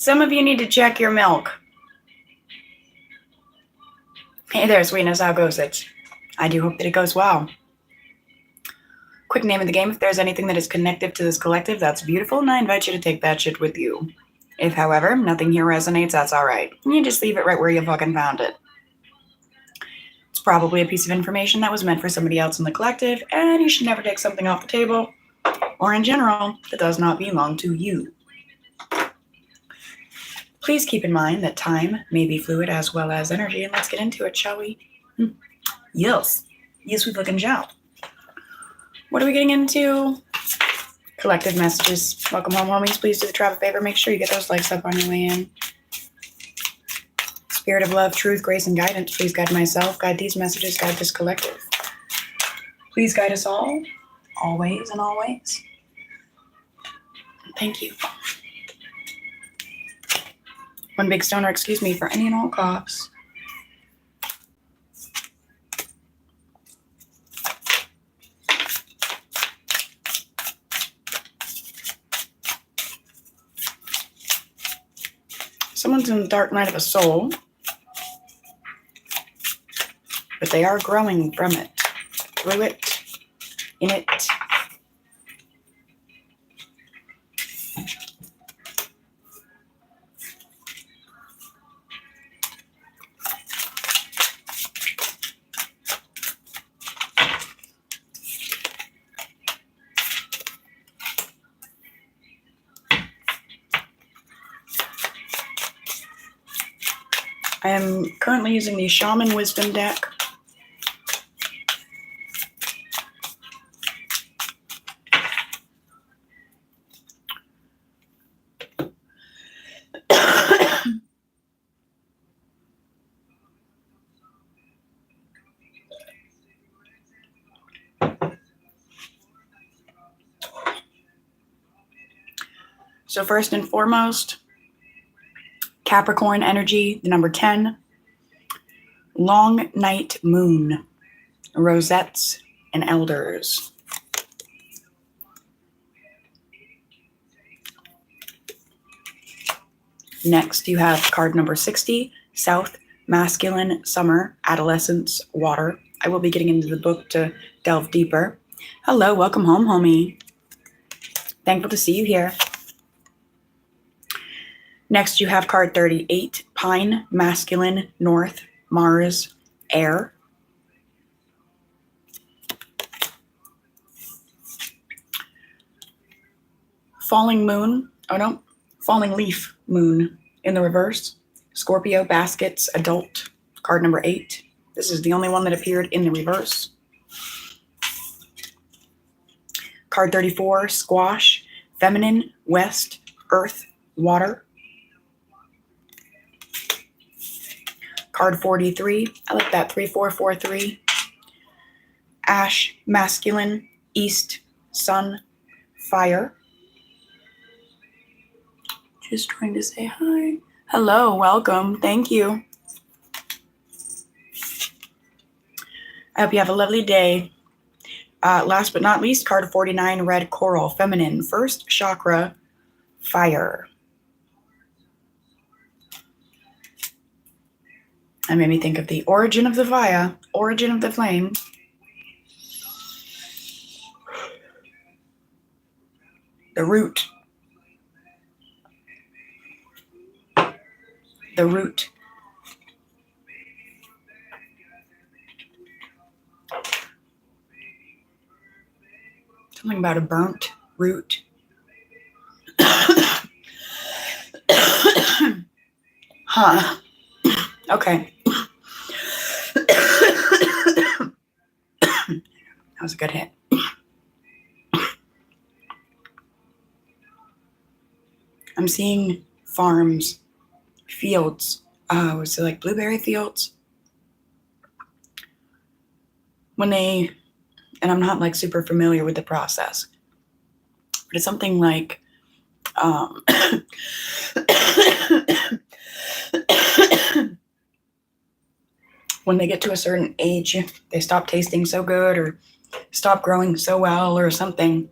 Some of you need to check your milk. Hey there, sweetness. How goes it? I do hope that it goes well. Quick name of the game. If there's anything that is connective to this collective, that's beautiful, and I invite you to take that shit with you. If, however, nothing here resonates, that's all right. You just leave it right where you fucking found it. It's probably a piece of information that was meant for somebody else in the collective, and you should never take something off the table, or in general, that does not belong to you. Please keep in mind that time may be fluid as well as energy, and let's get into it, shall we? Yes. Yes, we fucking shall. What are we getting into? Collective messages. Welcome home, homies. Please do the tribe a favor. Make sure you get those likes up on your way in. Spirit of love, truth, grace, and guidance. Please guide myself, guide these messages, guide this collective. Please guide us all, always and always. Thank you. One big stoner, excuse me for any and all coughs. Someone's in the dark night of a soul, but they are growing from it, through it, in it. I am currently using the Shaman Wisdom deck. So first and foremost, Capricorn energy, the number 10, long night moon, rosettes and elders. Next, you have card number 60, South, masculine, summer, adolescence, water. I will be getting into the book to delve deeper. Hello, welcome home, homie. Thankful to see you here. Next, you have card 38, Pine, masculine, north, Mars, air. Falling moon, oh no, falling leaf moon in the reverse. Scorpio, baskets, adult, card number 8. This is the only one that appeared in the reverse. Card 34, squash, feminine, west, earth, water. Card 43, I like that, 3443. Ash, masculine, east, sun, fire. Just trying to say hi. Hello, welcome, thank you. I hope you have a lovely day. Last but not least, card 49, red coral, feminine, first chakra, fire. That made me think of the origin of the fire, origin of the flame. The root. The root. Something about a burnt root. Huh. Okay. That was a good hit. I'm seeing farms, fields. Was it like blueberry fields? When they, and I'm not like super familiar with the process, but it's something like, when they get to a certain age, they stop tasting so good or stop growing so well or something.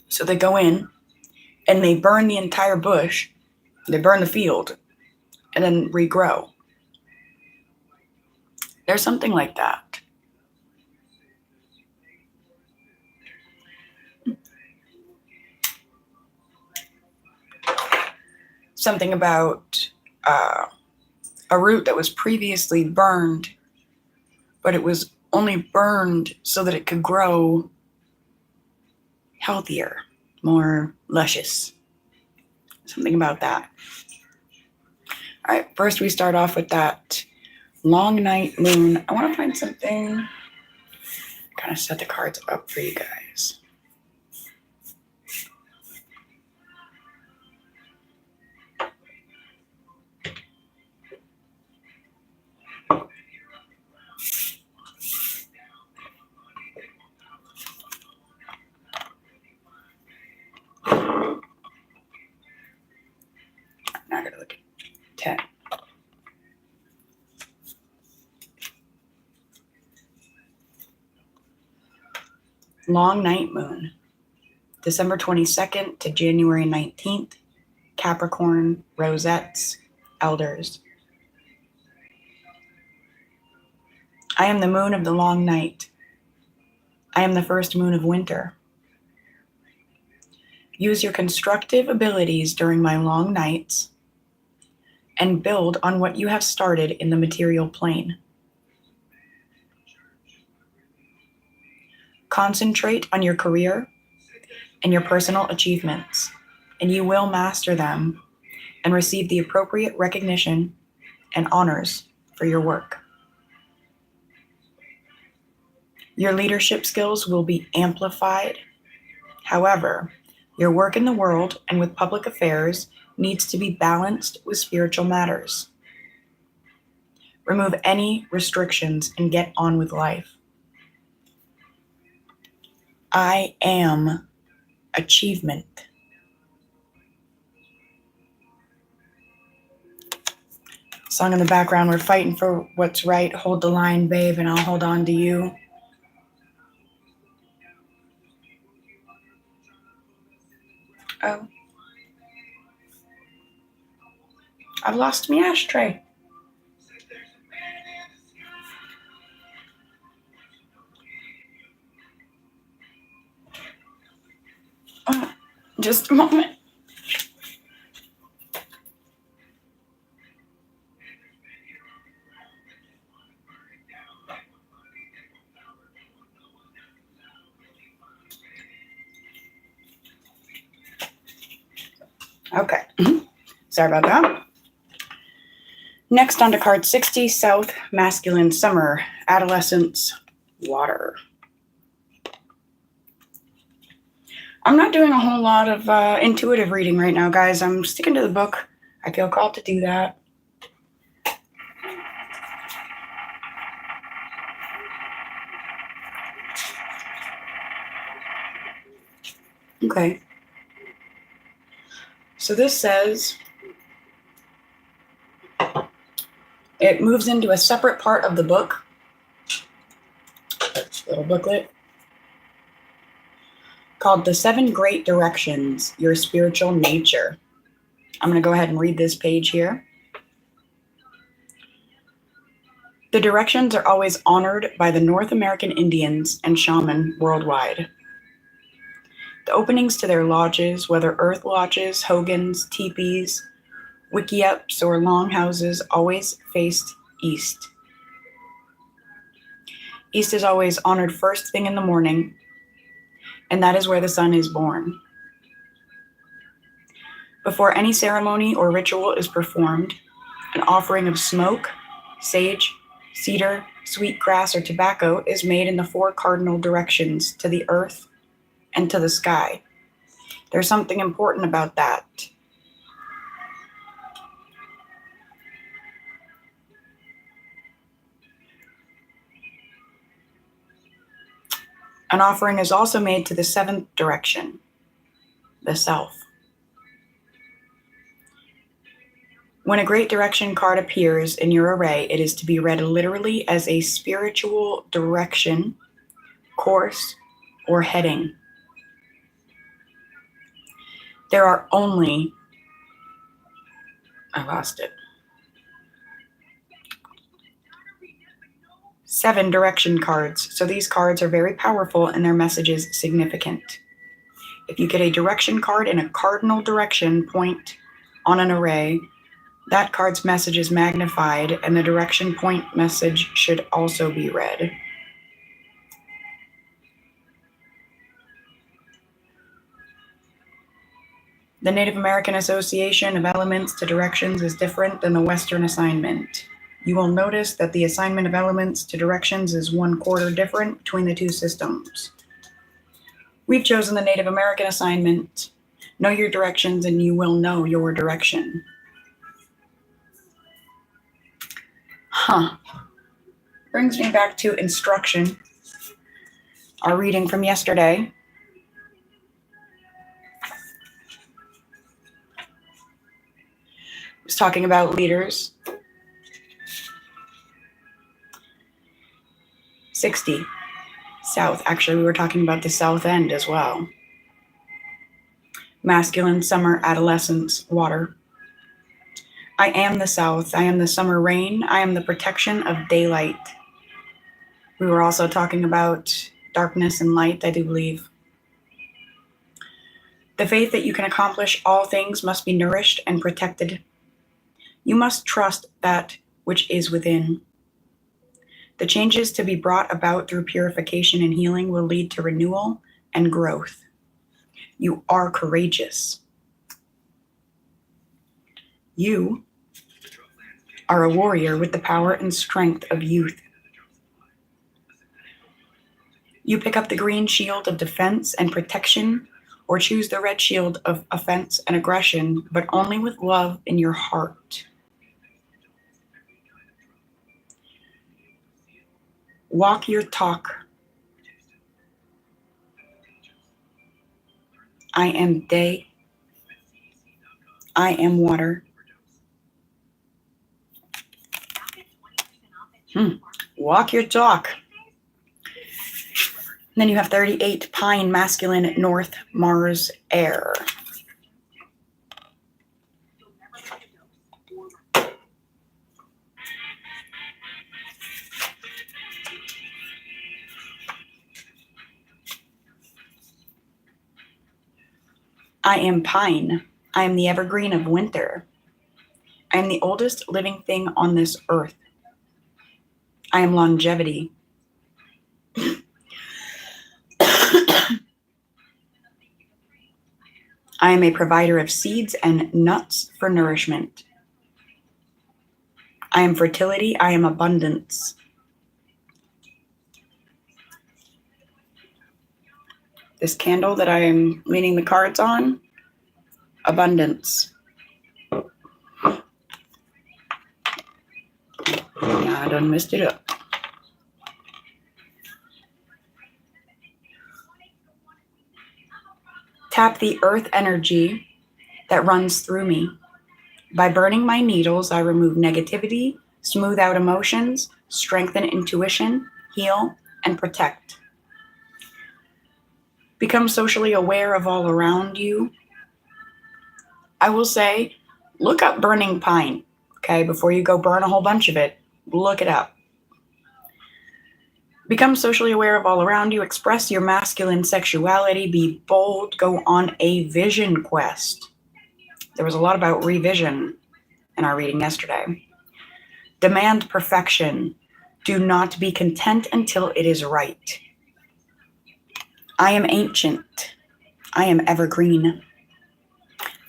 So they go in and they burn the entire bush They burn the field and then regrow. There's something like that. Something about a root that was previously burned, but it was only burned so that it could grow healthier, more luscious. Something about that. All right, first we start off with that long night moon. I want to find something, kind of set the cards up for you guys. Now I gotta look at 10. Long night moon, December 22nd to January 19th, Capricorn, rosettes, elders. I am the moon of the long night. I am the first moon of winter. Use your constructive abilities during my long nights and build on what you have started in the material plane. Concentrate on your career and your personal achievements, and you will master them and receive the appropriate recognition and honors for your work. Your leadership skills will be amplified. However, your work in the world and with public affairs needs to be balanced with spiritual matters. Remove any restrictions and get on with life. I am achievement. Song in the background, we're fighting for what's right. Hold the line, babe, and I'll hold on to you. Oh. I've lost my ashtray. Oh, just a moment. Okay. Sorry about that. Next, on to card 60, South, masculine, summer, adolescence, water. I'm not doing a whole lot of intuitive reading right now, guys. I'm sticking to the book. I feel called to do that. Okay. So this says it moves into a separate part of the book. Little booklet called The 7 Great Directions, Your Spiritual Nature. I'm going to go ahead and read this page here. The directions are always honored by the North American Indians and shaman worldwide. The openings to their lodges, whether earth lodges, hogans, teepees, wickiups, or longhouses, always faced east. East is always honored first thing in the morning, and that is where the sun is born. Before any ceremony or ritual is performed, an offering of smoke, sage, cedar, sweet grass, or tobacco is made in the 4 cardinal directions to the earth and to the sky. There's something important about that. An offering is also made to the 7th direction, the south. When a great direction card appears in your array, it is to be read literally as a spiritual direction, course, or heading. There are only I lost it. 7 direction cards. So these cards are very powerful and their message is significant. If you get a direction card in a cardinal direction point on an array, that card's message is magnified and the direction point message should also be read. The Native American Association of Elements to Directions is different than the Western assignment. You will notice that the assignment of elements to directions is 1/4 different between the two systems. We've chosen the Native American assignment. Know your directions and you will know your direction. Brings me back to instruction. Our reading from yesterday. Was talking about leaders. 60. South. Actually, we were talking about the south end as well. Masculine, summer, adolescence, water. I am the south. I am the summer rain. I am the protection of daylight. We were also talking about darkness and light, I do believe. The faith that you can accomplish all things must be nourished and protected. You must trust that which is within. The changes to be brought about through purification and healing will lead to renewal and growth. You are courageous. You are a warrior with the power and strength of youth. You pick up the green shield of defense and protection, or choose the red shield of offense and aggression, but only with love in your heart. Walk your talk. I am day. I am water. Walk your talk. And then you have 38, pine, masculine, north, Mars, air. I am pine. I am the evergreen of winter. I am the oldest living thing on this earth. I am longevity. I am a provider of seeds and nuts for nourishment. I am fertility. I am abundance. This candle that I am leaning the cards on, abundance. I done messed it up. Tap the earth energy that runs through me. By burning my needles, I remove negativity, smooth out emotions, strengthen intuition, heal, and protect. Become socially aware of all around you. I will say, look up burning pine, okay? Before you go burn a whole bunch of it, look it up. Become socially aware of all around you. Express your masculine sexuality. Be bold. Go on a vision quest. There was a lot about revision in our reading yesterday. Demand perfection. Do not be content until it is right. I am ancient. I am evergreen.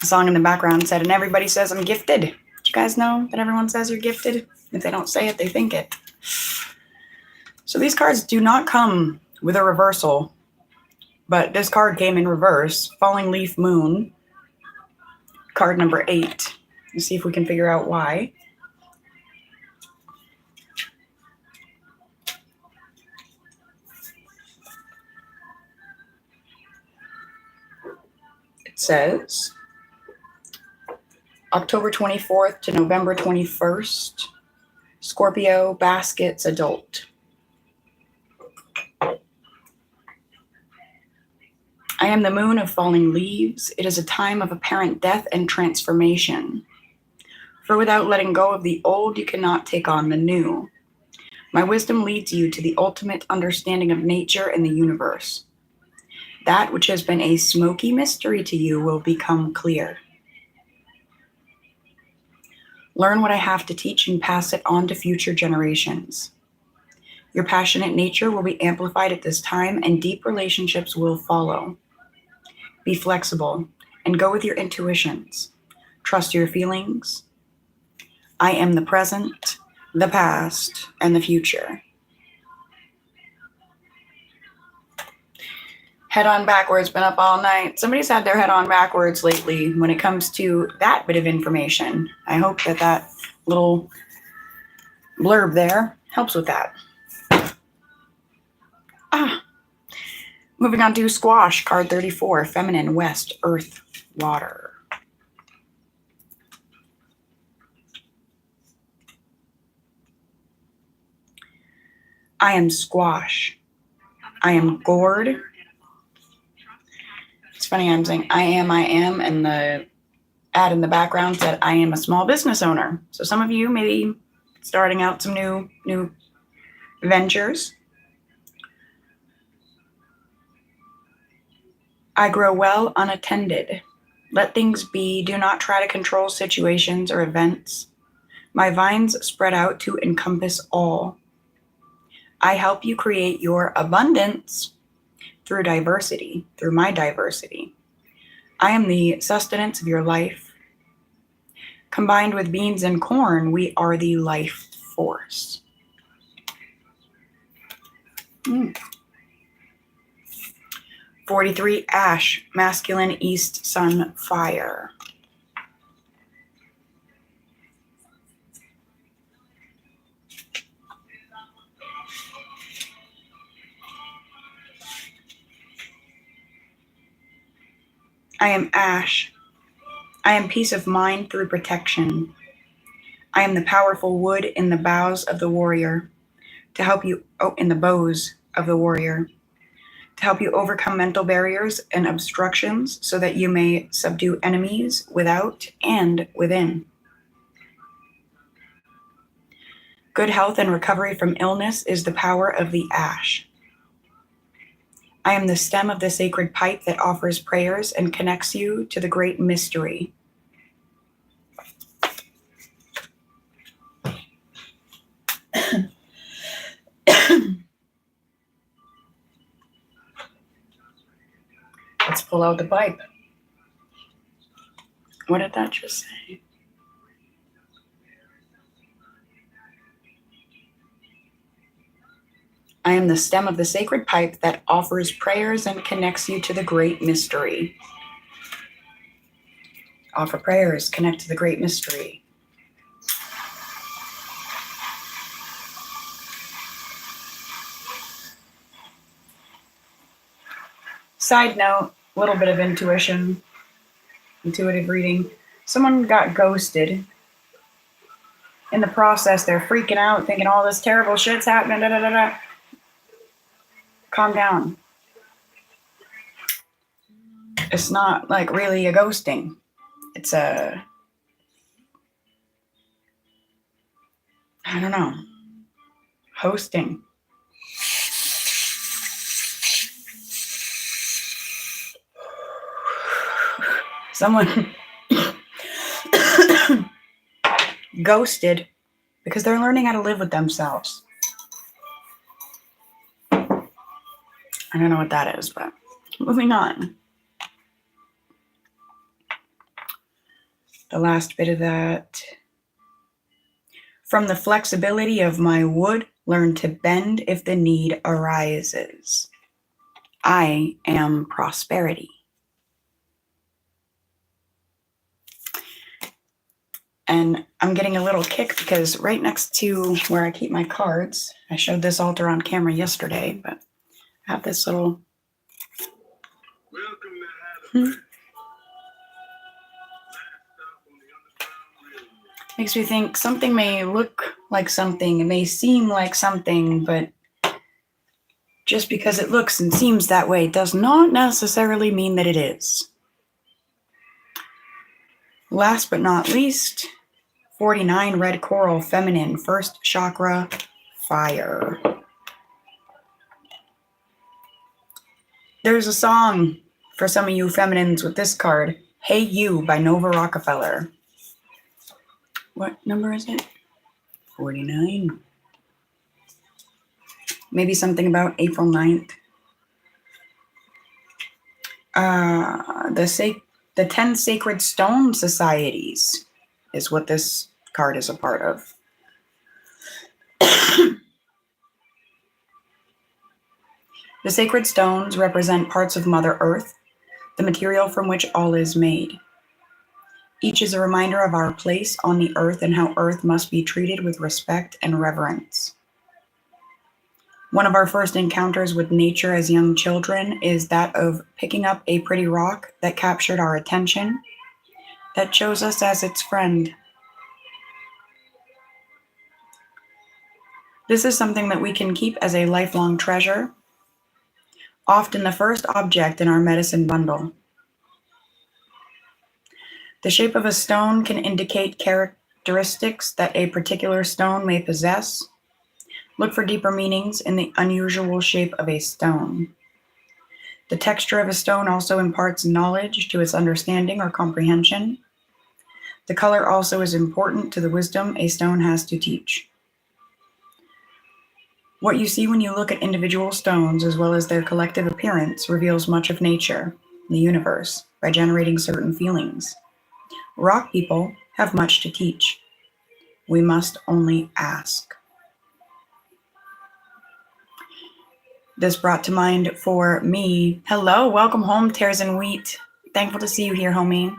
The song in the background said, and everybody says I'm gifted. Did you guys know that everyone says you're gifted? If they don't say it, they think it. So these cards do not come with a reversal, but this card came in reverse. Falling leaf moon, card number 8. Let's see if we can figure out why. It says October 24th to November 21st, Scorpio, baskets, adult. I am the moon of falling leaves. It is a time of apparent death and transformation. For without letting go of the old, you cannot take on the new. My wisdom leads you to the ultimate understanding of nature and the universe. That which has been a smoky mystery to you will become clear. Learn what I have to teach and pass it on to future generations. Your passionate nature will be amplified at this time, and deep relationships will follow. Be flexible and go with your intuitions. Trust your feelings. I am the present, the past, and the future. Head on backwards, been up all night. Somebody's had their head on backwards lately when it comes to that bit of information. I hope that that little blurb there helps with that. Moving on to squash, card 34, feminine, west, earth, water. I am squash. I am gourd. It's funny, I'm saying I am, and the ad in the background said I am a small business owner. So some of you may be starting out some new ventures. I grow well unattended. Let things be. Do not try to control situations or events. My vines spread out to encompass all. I help you create your abundance through diversity, through my diversity. I am the sustenance of your life. Combined with beans and corn, we are the life force. 43, ash, masculine, east, sun, fire. I am ash. I am peace of mind through protection. I am the powerful wood in the bows of the warrior to help you, in the bows of the warrior, to help you overcome mental barriers and obstructions so that you may subdue enemies without and within. Good health and recovery from illness is the power of the ash. I am the stem of the sacred pipe that offers prayers and connects you to the great mystery. Let's pull out the pipe. What did that just say? I am the stem of the sacred pipe that offers prayers and connects you to the great mystery. Offer prayers, connect to the great mystery. Side note, a little bit of intuitive reading. Someone got ghosted. In the process, they're freaking out, thinking all this terrible shit's happening. Calm down. It's not like really a ghosting. It's I don't know, hosting. Someone ghosted because they're learning how to live with themselves. I don't know what that is, but moving on. The last bit of that. From the flexibility of my wood, learn to bend if the need arises. I am prosperity. And I'm getting a little kick because right next to where I keep my cards, I showed this altar on camera yesterday, but I have this little... Makes me think something may look like something, it may seem like something, but just because it looks and seems that way does not necessarily mean that it is. Last but not least, 49, red coral, feminine, first chakra, fire. There's a song for some of you feminines with this card, Hey You by Nova Rockefeller. What number is it? 49. Maybe something about April 9th. The 10 Sacred Stone Societies is what this card is a part of. The sacred stones represent parts of Mother Earth, the material from which all is made. Each is a reminder of our place on the earth and how earth must be treated with respect and reverence. One of our first encounters with nature as young children is that of picking up a pretty rock that captured our attention, that chose us as its friend. This is something that we can keep as a lifelong treasure, often the first object in our medicine bundle. The shape of a stone can indicate characteristics that a particular stone may possess. Look for deeper meanings in the unusual shape of a stone. The texture of a stone also imparts knowledge to its understanding or comprehension. The color also is important to the wisdom a stone has to teach. What you see when you look at individual stones, as well as their collective appearance, reveals much of nature, the universe, by generating certain feelings. Rock people have much to teach. We must only ask. This brought to mind for me. Hello, welcome home, Tears and Wheat. Thankful to see you here, homie.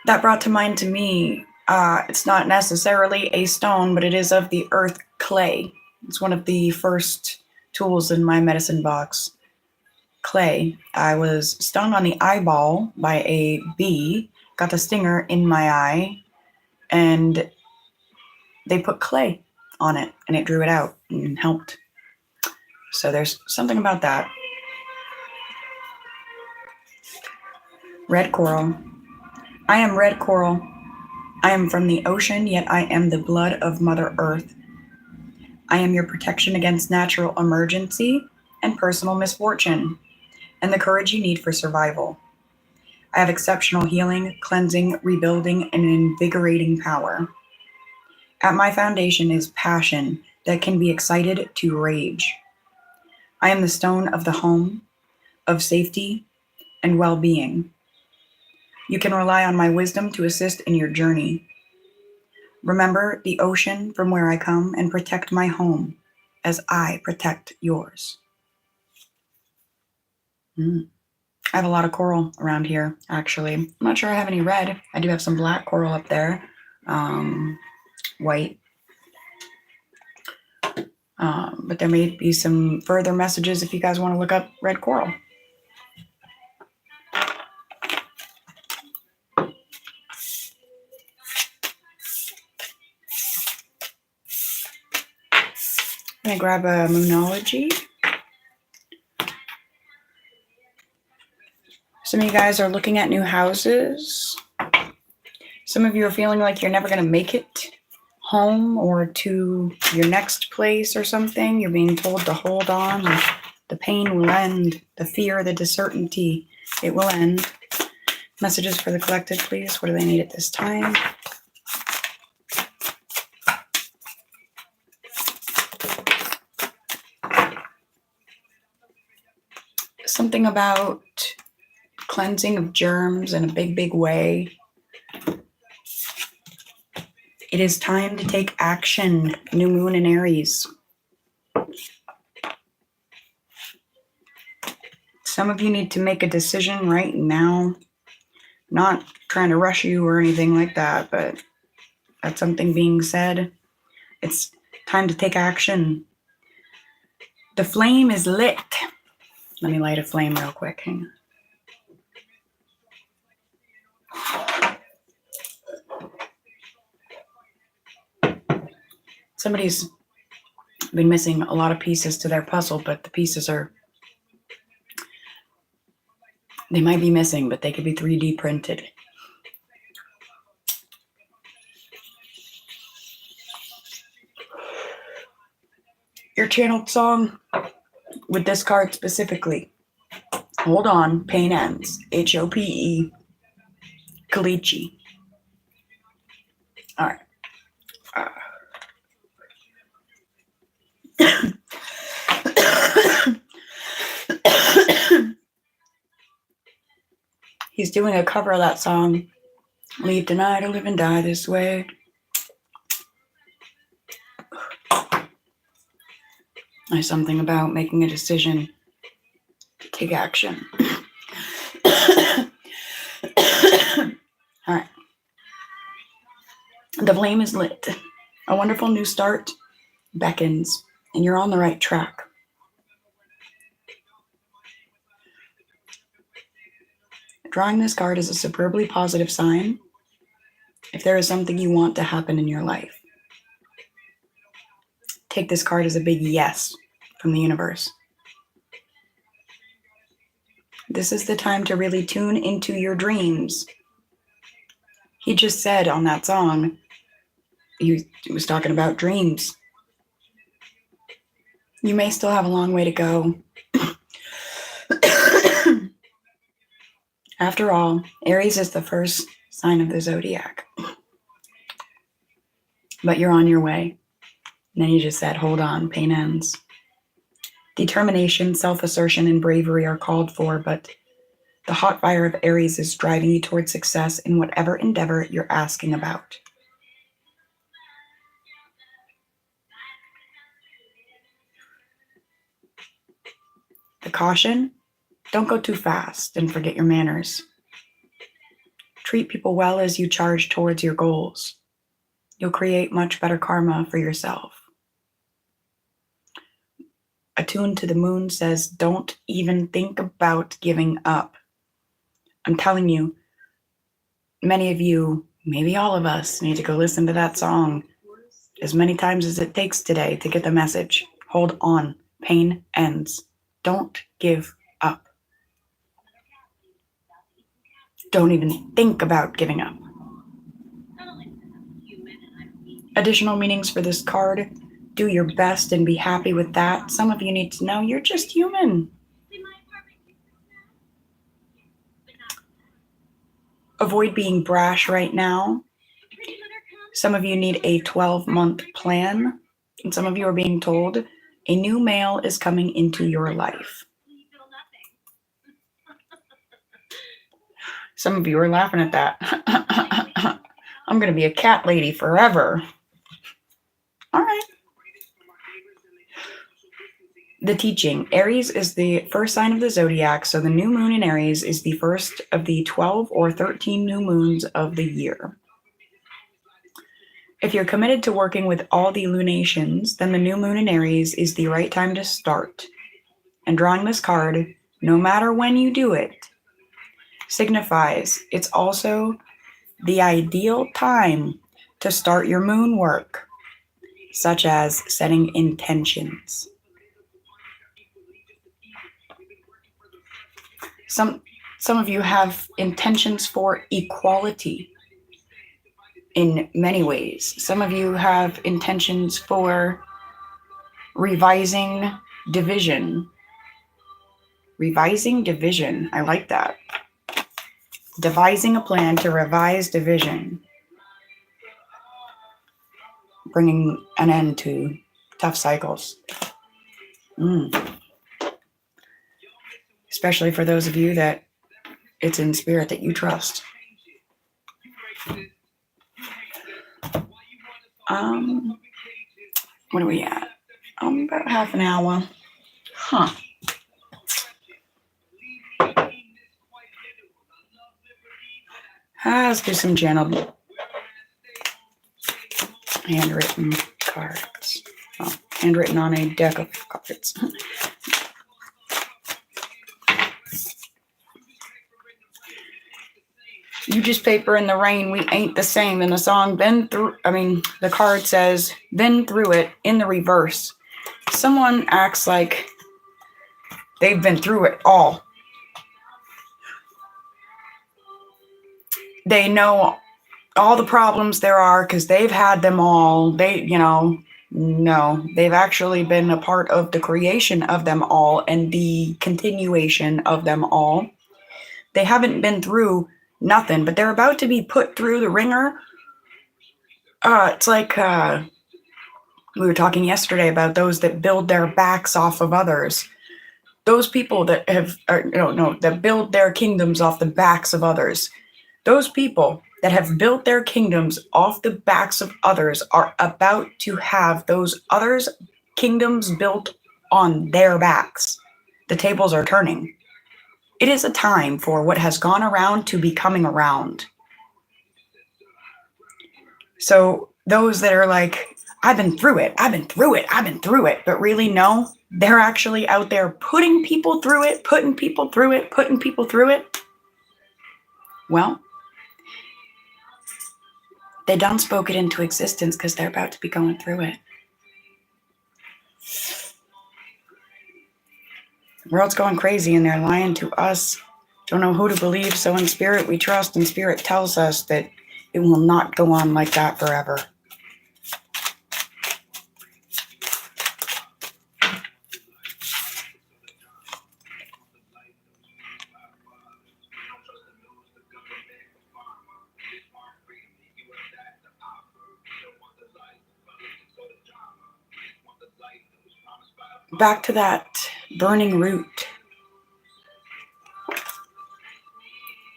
That brought to mind to me, it's not necessarily a stone, but it is of the earth clay. It's one of the first tools in my medicine box. Clay. I was stung on the eyeball by a bee, got the stinger in my eye, and they put clay on it, and it drew it out and helped. So there's something about that. Red coral. I am red coral. I am from the ocean, yet I am the blood of Mother Earth. I am your protection against natural emergency and personal misfortune, and the courage you need for survival. I have exceptional healing, cleansing, rebuilding, and invigorating power. At my foundation is passion that can be excited to rage. I am the stone of the home, of safety, and well-being. You can rely on my wisdom to assist in your journey. Remember the ocean from where I come and protect my home as I protect yours. I have a lot of coral around here, actually. I'm not sure I have any red. I do have some black coral up there. White. But there may be some further messages if you guys want to look up red coral. I'm going to grab a Moonology. Some of you guys are looking at new houses. Some of you are feeling like you're never going to make it home or to your next place or something. You're being told to hold on. The pain will end. The fear, the uncertainty, it will end. Messages for the collective, please. What do they need at this time? Something about cleansing of germs in a big, big way. It is time to take action. New moon in Aries. Some of you need to make a decision right now. Not trying to rush you or anything like that, but that's something being said. It's time to take action. The flame is lit. Let me light a flame real quick. Hang on. Somebody's been missing a lot of pieces to their puzzle, but the pieces are, they might be missing, but they could be 3D printed. your channeled song with this card specifically. Hold on, pain ends. Hope. Kalichi. All right. He's doing a cover of that song, Leave Tonight or Live and Die This Way. There's something about making a decision to take action. All right. The flame is lit. A wonderful new start beckons, and you're on the right track. Drawing this card is a superbly positive sign if there is something you want to happen in your life. Take this card as a big yes from the universe. This is the time to really tune into your dreams. He just said on that song, he was talking about dreams. You may still have a long way to go. After all, Aries is the first sign of the zodiac. But you're on your way. And then you just said, hold on, pain ends. Determination, self-assertion, and bravery are called for, but the hot fire of Aries is driving you towards success in whatever endeavor you're asking about. The caution, don't go too fast and forget your manners. Treat people well as you charge towards your goals. You'll create much better karma for yourself. Attuned to the moon says, don't even think about giving up. I'm telling you, many of you, maybe all of us, need to go listen to that song as many times as it takes today to get the message. Hold on. Pain ends. Don't give up. Don't even think about giving up. Additional meanings for this card. Do your best and be happy with that. Some of you need to know you're just human. Avoid being brash right now. Some of you need a 12-month plan, and some of you are being told a new male is coming into your life. Some of you are laughing at that. I'm going to be a cat lady forever. All right. The teaching. Aries is the first sign of the zodiac, so the new moon in Aries is the first of the 12 or 13 new moons of the year. If you're committed to working with all the lunations, then the new moon in Aries is the right time to start. And drawing this card, no matter when you do it, signifies it's also the ideal time to start your moon work, such as setting intentions. Some of you have intentions for equality in many ways. Some of you have intentions for revising division. Revising division. I like that. Devising a plan to revise division. Bringing an end to tough cycles. Especially for those of you that it's in spirit that you trust. What are we at? About half an hour. Huh. Let's do some channeled handwritten cards. Well, handwritten on a deck of cards. You just paper in the rain, we ain't the same. In the song, the card says, been through it in the reverse. Someone acts like they've been through it all. They know all the problems there are because they've had them all. No, they've actually been a part of the creation of them all and the continuation of them all. They haven't been through nothing, but they're about to be put through the ringer. It's like we were talking yesterday about those that build their backs off of others. Those people that that build their kingdoms off the backs of others. Those people that have built their kingdoms off the backs of others are about to have those others' kingdoms built on their backs. The tables are turning. It is a time for what has gone around to be coming around. So those that are like, I've been through it, but really no, they're actually out there putting people through it. Well, they done spoke it into existence because they're about to be going through it. The world's going crazy and they're lying to us. Don't know who to believe, so in spirit we trust, and spirit tells us that it will not go on like that forever. Back to that burning root.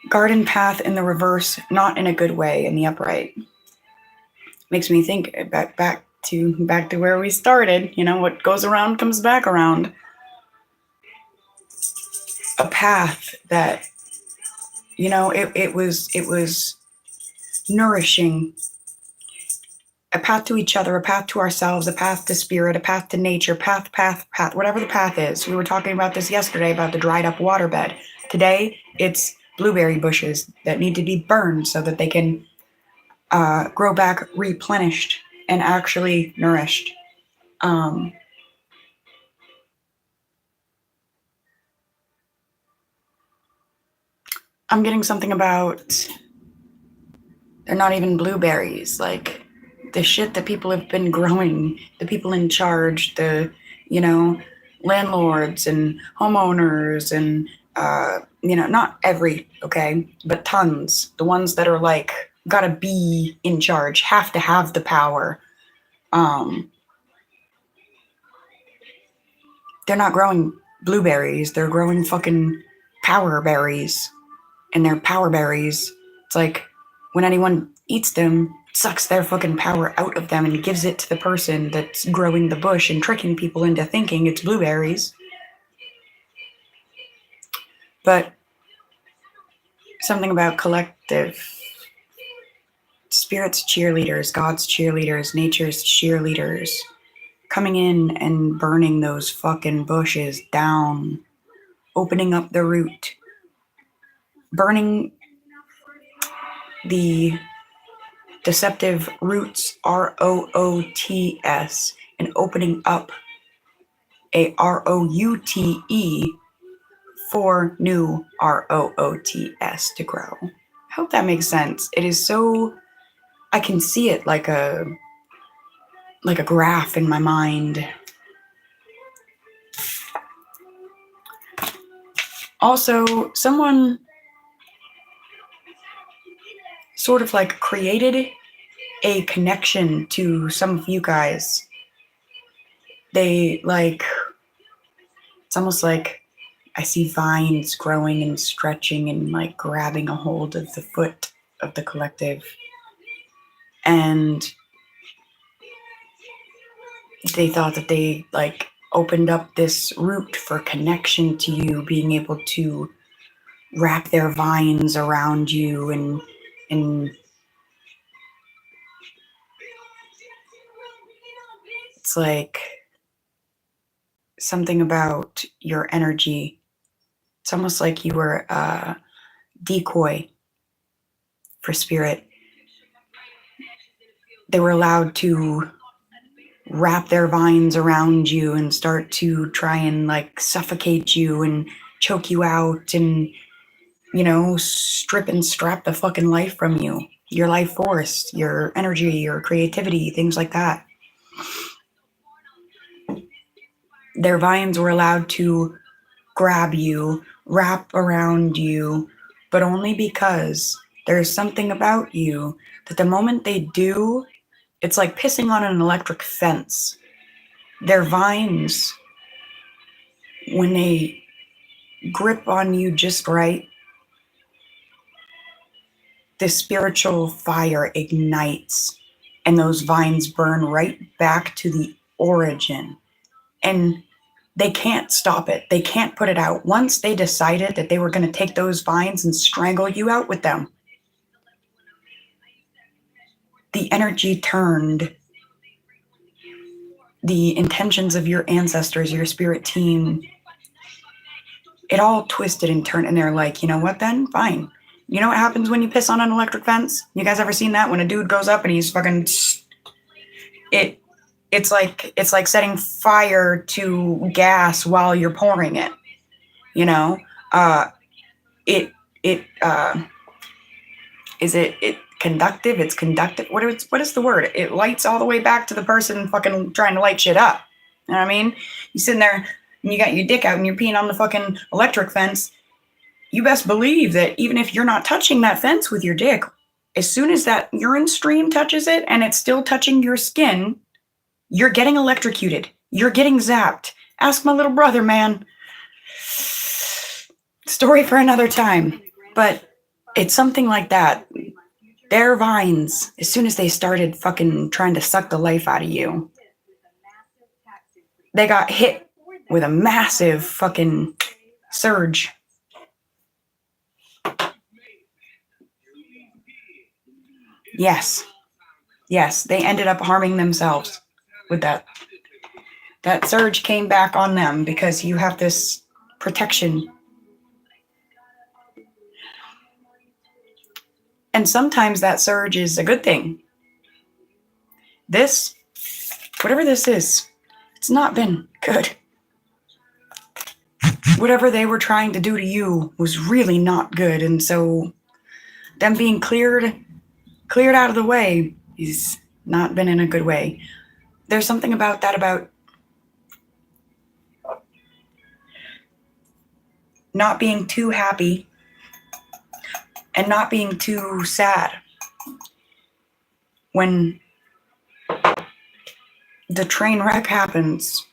Garden path in the reverse, not in a good way, in the upright. Makes me think back to where we started. You know, what goes around comes back around. A path that, you know, it was nourishing. A path to each other, a path to ourselves, a path to spirit, a path to nature, path, whatever the path is. We were talking about this yesterday about the dried up waterbed. Today, it's blueberry bushes that need to be burned so that they can grow back replenished and actually nourished. I'm getting something about they're not even blueberries, like the shit that people have been growing, the people in charge, the, you know, landlords and homeowners and, you know, not every, okay, but tons. The ones that are like, gotta be in charge, have to have the power. They're not growing blueberries, they're growing fucking power berries. And they're power berries. It's like when anyone eats them, sucks their fucking power out of them and gives it to the person that's growing the bush and tricking people into thinking it's blueberries. But something about collective. Spirit's cheerleaders, God's cheerleaders, nature's cheerleaders, coming in and burning those fucking bushes down, opening up the root, burning the deceptive roots, ROOTS, and opening up a ROUTE for new ROOTS to grow. I hope that makes sense. It is so, I can see it like a graph in my mind. Also, someone sort of like created a connection to some of you guys. They like, it's almost like I see vines growing and stretching and like grabbing a hold of the foot of the collective. And they thought that they like opened up this route for connection to you, being able to wrap their vines around you and it's like something about your energy. It's almost like you were a decoy for spirit. They were allowed to wrap their vines around you and start to try and like suffocate you and choke you out and, you know, strip and strap the fucking life from you, your life force, your energy, your creativity, things like that. Their vines were allowed to grab you, wrap around you, but only because there's something about you that the moment they do, it's like pissing on an electric fence. Their vines, when they grip on you just right, the spiritual fire ignites and those vines burn right back to the origin. And they can't stop it. They can't put it out. Once they decided that they were going to take those vines and strangle you out with them, the energy turned. The intentions of your ancestors, your spirit team, it all twisted and turned. And they're like, you know what then? Fine. You know what happens when you piss on an electric fence? You guys ever seen that? When a dude goes up and he's fucking... It's like setting fire to gas while you're pouring it. You know? Is it conductive? It's conductive. What is the word? It lights all the way back to the person fucking trying to light shit up. You know what I mean? You sitting there and you got your dick out and you're peeing on the fucking electric fence. You best believe that even if you're not touching that fence with your dick, as soon as that urine stream touches it and it's still touching your skin, you're getting electrocuted. You're getting zapped. Ask my little brother, man. Story for another time. But it's something like that. Their vines, as soon as they started fucking trying to suck the life out of you, they got hit with a massive fucking surge. Yes, they ended up harming themselves with that. That surge came back on them because you have this protection. And sometimes that surge is a good thing. This, whatever this is, it's not been good. Whatever they were trying to do to you was really not good. And so them being cleared out of the way has not been in a good way. There's something about that, about not being too happy and not being too sad when the train wreck happens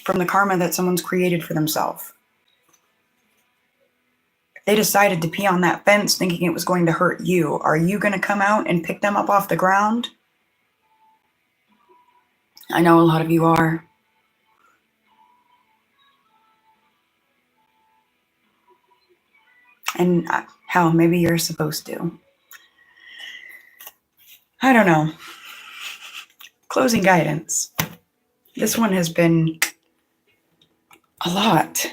from the karma that someone's created for themselves. They decided to pee on that fence thinking it was going to hurt you. Are you going to come out and pick them up off the ground? I know a lot of you are. And hell, maybe you're supposed to. I don't know. Closing guidance. This one has been a lot.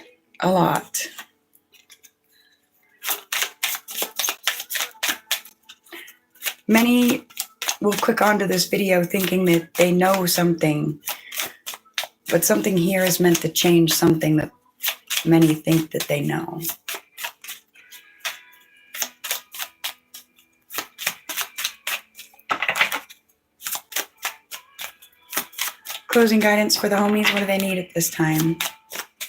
Many will click onto this video thinking that they know something, but something here is meant to change something that many think that they know. Closing guidance for the homies. What do they need at this time?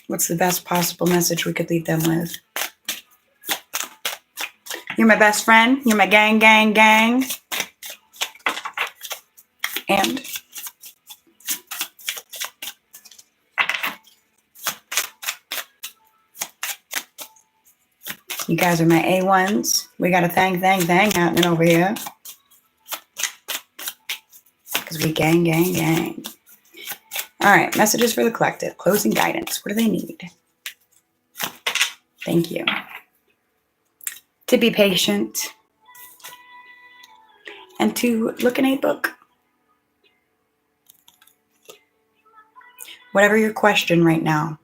What's the best possible message we could leave them with? You're my best friend. You're my gang. And you guys are my A1s. We got a thang happening over here. Because we gang. All right, messages for the collective. Closing guidance. What do they need? Thank you. To be patient. And to look in a book. Whatever your question right now,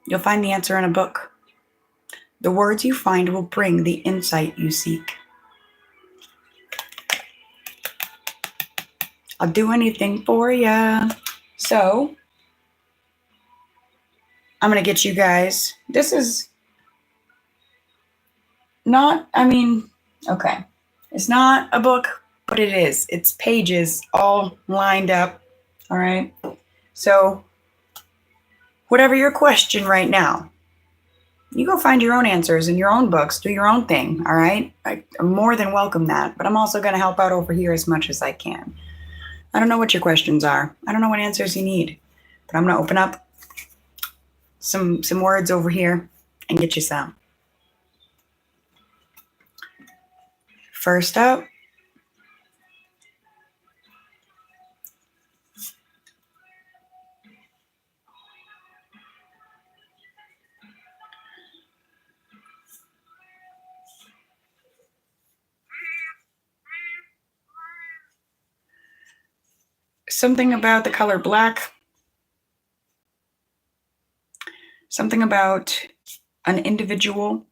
you'll find the answer in a book. The words you find will bring the insight you seek. I'll do anything for ya. So, I'm going to get you guys. This is not, okay. It's not a book, but it is. It's pages all lined up. All right. So, Whatever your question right now, you go find your own answers in your own books, do your own thing, all right? I'm more than welcome that, but I'm also going to help out over here as much as I can. I don't know what your questions are. I don't know what answers you need, but I'm going to open up some words over here and get you some. First up, something about the color black, something about an individual,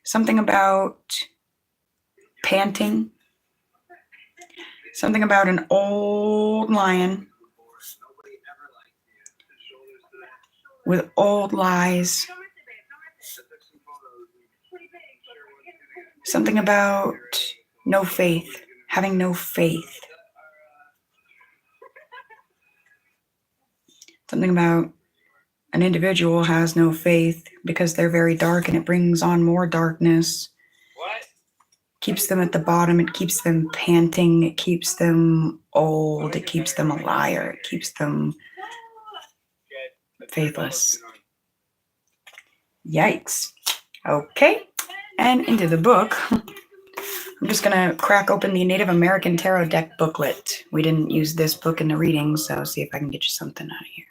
something about panting, something about an old lion with old lies, something about no faith, having no faith, something about an individual has no faith because they're very dark and it brings on more darkness. What? Keeps them at the bottom. It keeps them panting. It keeps them old. It keeps them a liar. It keeps them faithless. Yikes. Okay. And into the book. I'm just going to crack open the Native American Tarot Deck booklet. We didn't use this book in the reading, so see if I can get you something out of here.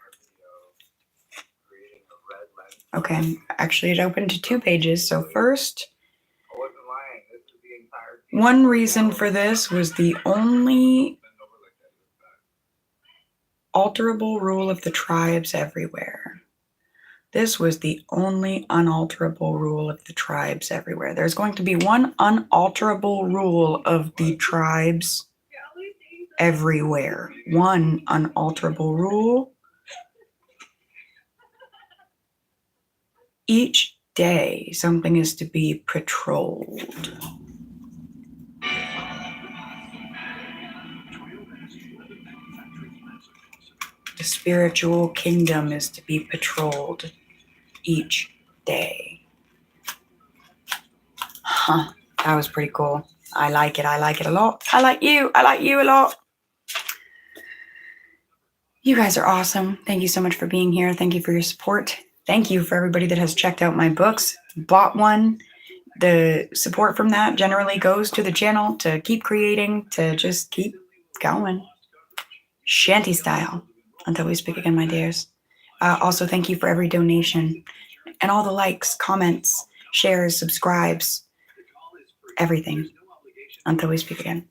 Okay, actually it opened to 2 pages. So first, one reason for this was the only alterable rule of the tribes everywhere. This was the only unalterable rule of the tribes everywhere. There's going to be one unalterable rule of the tribes everywhere. One unalterable rule. Each day, something is to be patrolled. The spiritual kingdom is to be patrolled each day. Huh, that was pretty cool. I like it. I like it a lot. I like you. I like you a lot. You guys are awesome. Thank you so much for being here. Thank you for your support. Thank you for everybody that has checked out my books, bought one. The support from that generally goes to the channel to keep creating, to just keep going. Shanty style. Until we speak again, my dears. Also, thank you for every donation and all the likes, comments, shares, subscribes, everything. Until we speak again.